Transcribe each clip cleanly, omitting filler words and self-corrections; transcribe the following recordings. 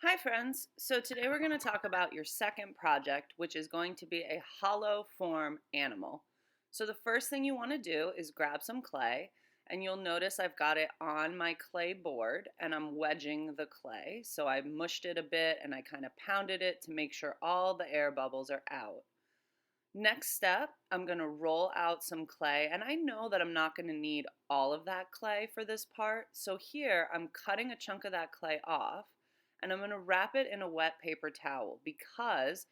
Hi friends, so today we're going to talk about your second project, which is going to be a hollow form animal. So the first thing you want to do is grab some clay, and you'll notice I've got it on my clay board and I'm wedging the clay. So I mushed it a bit and I kind of pounded it to make sure all the air bubbles are out. Next step, I'm going to roll out some clay, and I know that I'm not going to need all of that clay for this part. So here I'm cutting a chunk of that clay off, and I'm going to wrap it in a wet paper towel because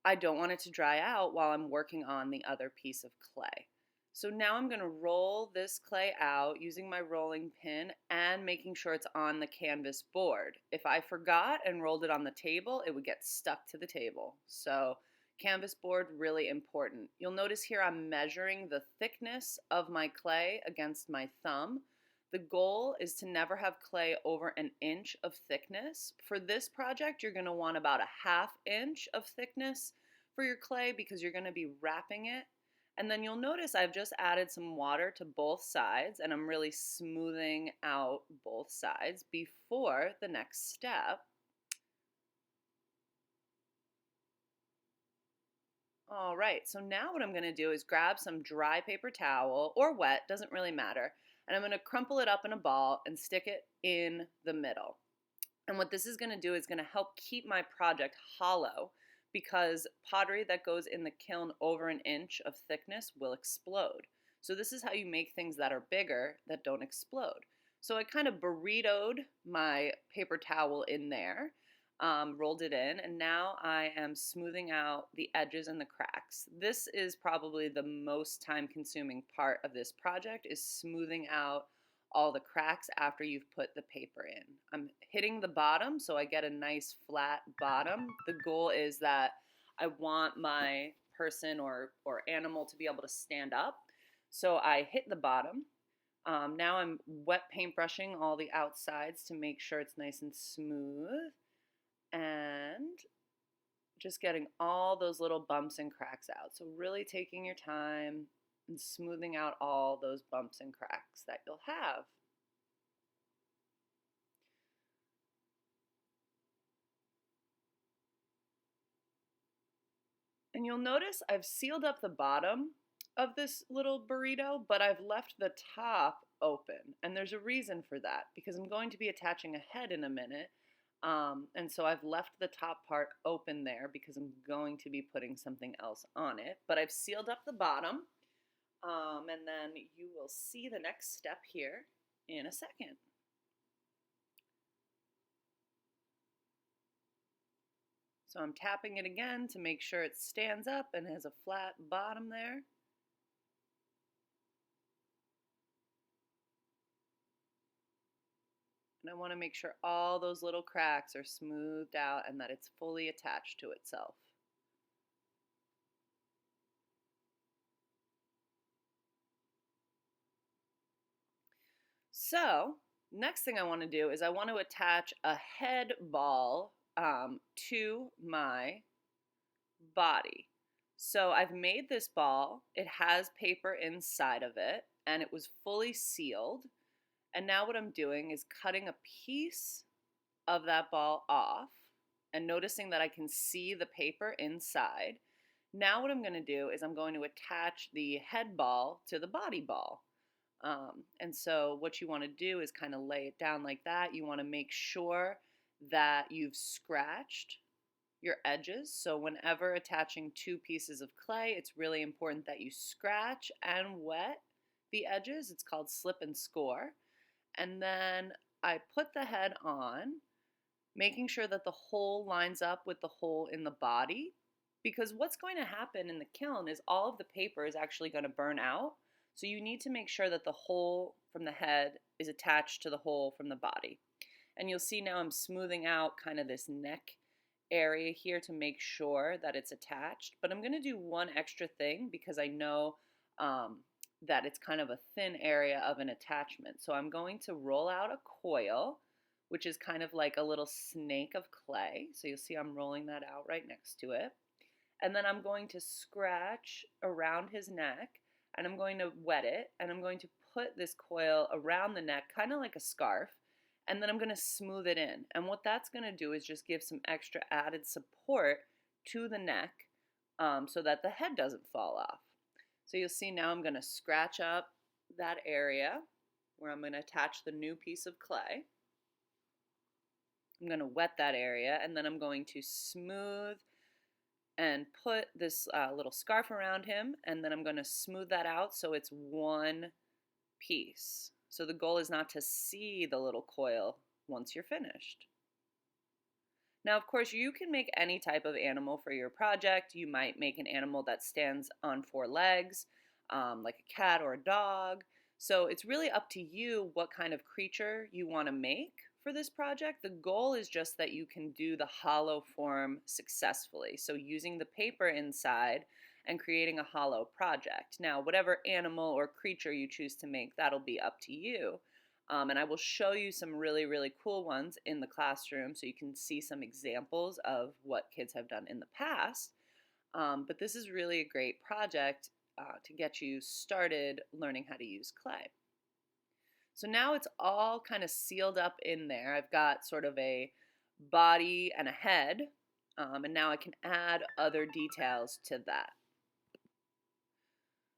I don't want it to dry out while I'm working on the other piece of clay. So now I'm going to roll this clay out using my rolling pin and making sure it's on the canvas board. If I forgot and rolled it on the table, it would get stuck to the table. So canvas board, really important. You'll notice here I'm measuring the thickness of my clay against my thumb. The goal is to never have clay over an inch of thickness. For this project, you're going to want about a ½ inch of thickness for your clay because you're going to be wrapping it. And then you'll notice I've just added some water to both sides, and I'm really smoothing out both sides before the next step. All right, so now what I'm going to do is grab some dry paper towel or wet, doesn't really matter, and I'm going to crumple it up in a ball and stick it in the middle. And what this is going to do is going to help keep my project hollow because pottery that goes in the kiln over an inch of thickness will explode. So this is how you make things that are bigger that don't explode. So I kind of burritoed my paper towel in there, rolled it in, and now I am smoothing out the edges and the cracks. This is probably the most time-consuming part of this project, is smoothing out all the cracks after you've put the paper in. I'm hitting the bottom so I get a nice flat bottom. The goal is that I want my person or animal to be able to stand up. So I hit the bottom. Now I'm wet paintbrushing all the outsides to make sure it's nice and smooth. And just getting all those little bumps and cracks out. So really taking your time and smoothing out all those bumps and cracks that you'll have. And you'll notice I've sealed up the bottom of this little burrito, but I've left the top open. And there's a reason for that because I'm going to be attaching a head in a minute. And so I've left the top part open there because I'm going to be putting something else on it. But I've sealed up the bottom. And then you will see the next step here in a second. So I'm tapping it again to make sure it stands up and has a flat bottom there. And I want to make sure all those little cracks are smoothed out and that it's fully attached to itself. So next thing I want to do is I want to attach a head ball to my body. So I've made this ball. It has paper inside of it and it was fully sealed. And now what I'm doing is cutting a piece of that ball off and noticing that I can see the paper inside. Now what I'm going to do is I'm going to attach the head ball to the body ball. And so what you want to do is kind of lay it down like that. You want to make sure that you've scratched your edges. So whenever attaching two pieces of clay, it's really important that you scratch and wet the edges. It's called slip and score. And then I put the head on, making sure that the hole lines up with the hole in the body. Because what's going to happen in the kiln is all of the paper is actually going to burn out. So you need to make sure that the hole from the head is attached to the hole from the body. And you'll see now I'm smoothing out kind of this neck area here to make sure that it's attached. But I'm going to do one extra thing because I know that it's kind of a thin area of an attachment. So I'm going to roll out a coil, which is kind of like a little snake of clay. So you'll see I'm rolling that out right next to it. And then I'm going to scratch around his neck and I'm going to wet it and I'm going to put this coil around the neck, kind of like a scarf. and then I'm going to smooth it in. And what that's going to do is just give some extra added support to the neck so that the head doesn't fall off. So you'll see now I'm going to scratch up that area where I'm going to attach the new piece of clay. I'm going to wet that area, and then I'm going to smooth and put this little scarf around him, and then I'm going to smooth that out so it's one piece. So the goal is not to see the little coil once you're finished. Now, of course, you can make any type of animal for your project. You might make an animal that stands on 4 legs, like a cat or a dog. So it's really up to you what kind of creature you want to make for this project. The goal is just that you can do the hollow form successfully. So using the paper inside and creating a hollow project. Now, whatever animal or creature you choose to make, that'll be up to you. And I will show you some really, really cool ones in the classroom so you can see some examples of what kids have done in the past. But this is really a great project to get you started learning how to use clay. So now it's all kind of sealed up in there. I've got sort of a body and a head, and now I can add other details to that.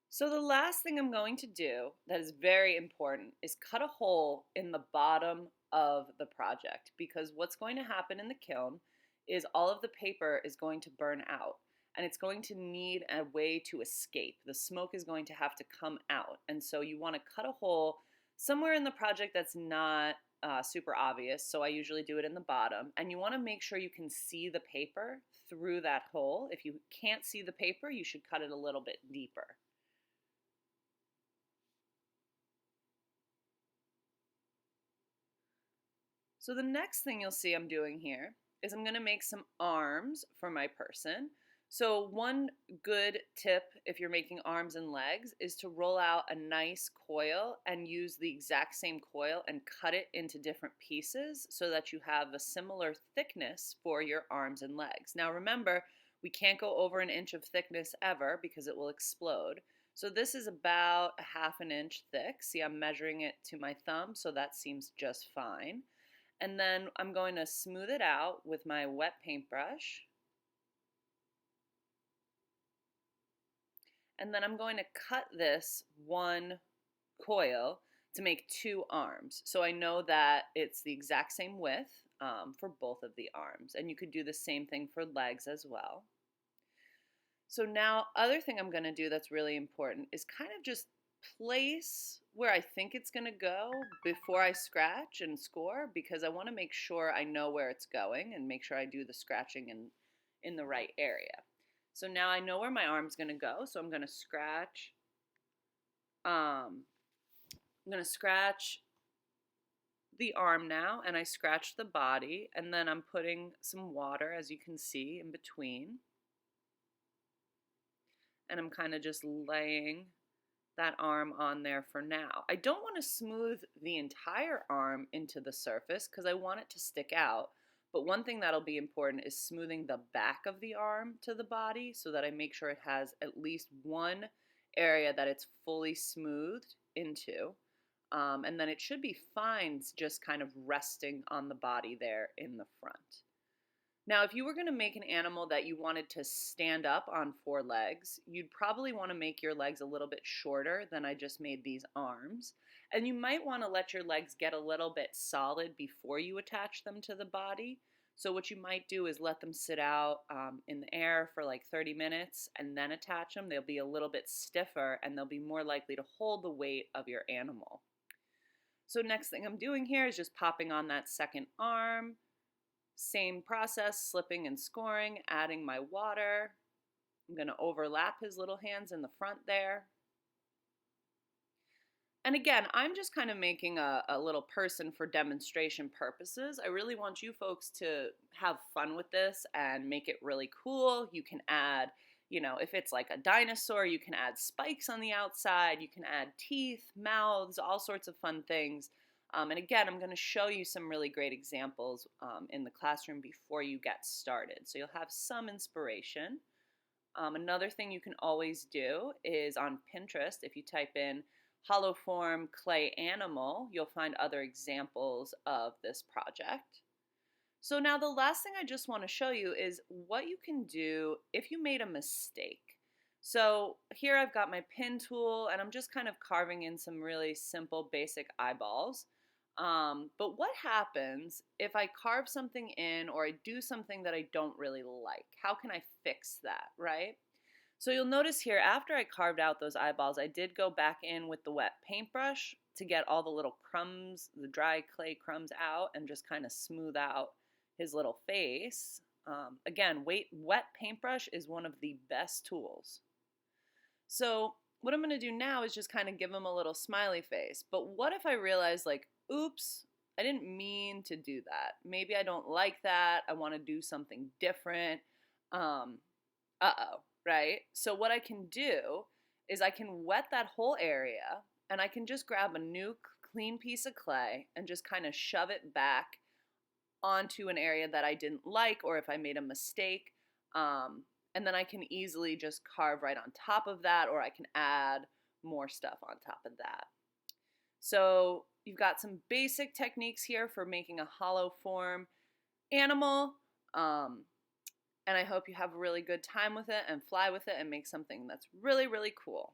So the last thing I'm going to do that is very important is cut a hole in the bottom of the project, because what's going to happen in the kiln is all of the paper is going to burn out, and it's going to need a way to escape. The smoke is going to have to come out, and so you want to cut a hole somewhere in the project that's not super obvious. So I usually do it in the bottom, and you want to make sure you can see the paper through that hole. If you can't see the paper, you should cut it a little bit deeper. So the next thing you'll see I'm doing here is I'm going to make some arms for my person. So one good tip if you're making arms and legs is to roll out a nice coil and use the exact same coil and cut it into different pieces so that you have a similar thickness for your arms and legs. Now remember, we can't go over an inch of thickness ever because it will explode. So this is about a ½ inch thick. See, I'm measuring it to my thumb, so that seems just fine. And then I'm going to smooth it out with my wet paintbrush. And then I'm going to cut this one coil to make 2 arms. So I know that it's the exact same width for both of the arms. And you could do the same thing for legs as well. So now, other thing I'm going to do that's really important is kind of just place where I think it's going to go before I scratch and score, because I want to make sure I know where it's going and make sure I do the scratching in the right area. So now I know where my arm's going to go, so I'm going to scratch. I'm going to scratch the arm now, and I scratched the body, and then I'm putting some water, as you can see, in between. And I'm kind of just laying that arm on there for now. I don't want to smooth the entire arm into the surface because I want it to stick out. But one thing that'll be important is smoothing the back of the arm to the body so that I make sure it has at least one area that it's fully smoothed into. And then it should be fine just kind of resting on the body there in the front. Now, if you were going to make an animal that you wanted to stand up on 4 legs, you'd probably want to make your legs a little bit shorter than I just made these arms. And you might want to let your legs get a little bit solid before you attach them to the body. So what you might do is let them sit out in the air for like 30 minutes and then attach them. They'll be a little bit stiffer and they'll be more likely to hold the weight of your animal. So next thing I'm doing here is just popping on that second arm. Same process, slipping and scoring, adding my water. I'm going to overlap his little hands in the front there. And again, I'm just kind of making a little person for demonstration purposes. I really want you folks to have fun with this and make it really cool. You can add, if it's like a dinosaur, you can add spikes on the outside. You can add teeth, mouths, all sorts of fun things. And again, I'm going to show you some really great examples in the classroom before you get started. So you'll have some inspiration. Another thing you can always do is on Pinterest, if you type in hollow form clay animal, you'll find other examples of this project. So now the last thing I just want to show you is what you can do if you made a mistake. So here I've got my pin tool and I'm just kind of carving in some really simple basic eyeballs. But what happens if I carve something in or I do something that I don't really like? How can I fix that, right? So you'll notice here, after I carved out those eyeballs, I did go back in with the wet paintbrush to get all the little crumbs, the dry clay crumbs out and just kind of smooth out his little face. Again, wet paintbrush is one of the best tools. So what I'm going to do now is just kind of give him a little smiley face. But what if I realize, like, oops, I didn't mean to do that. Maybe I don't like that. I want to do something different. Uh-oh, right? So what I can do is I can wet that whole area and I can just grab a new clean piece of clay and just kind of shove it back onto an area that I didn't like or if I made a mistake. And then I can easily just carve right on top of that, or I can add more stuff on top of that. So you've got some basic techniques here for making a hollow form animal. And I hope you have a really good time with it and fly with it and make something that's really, really cool.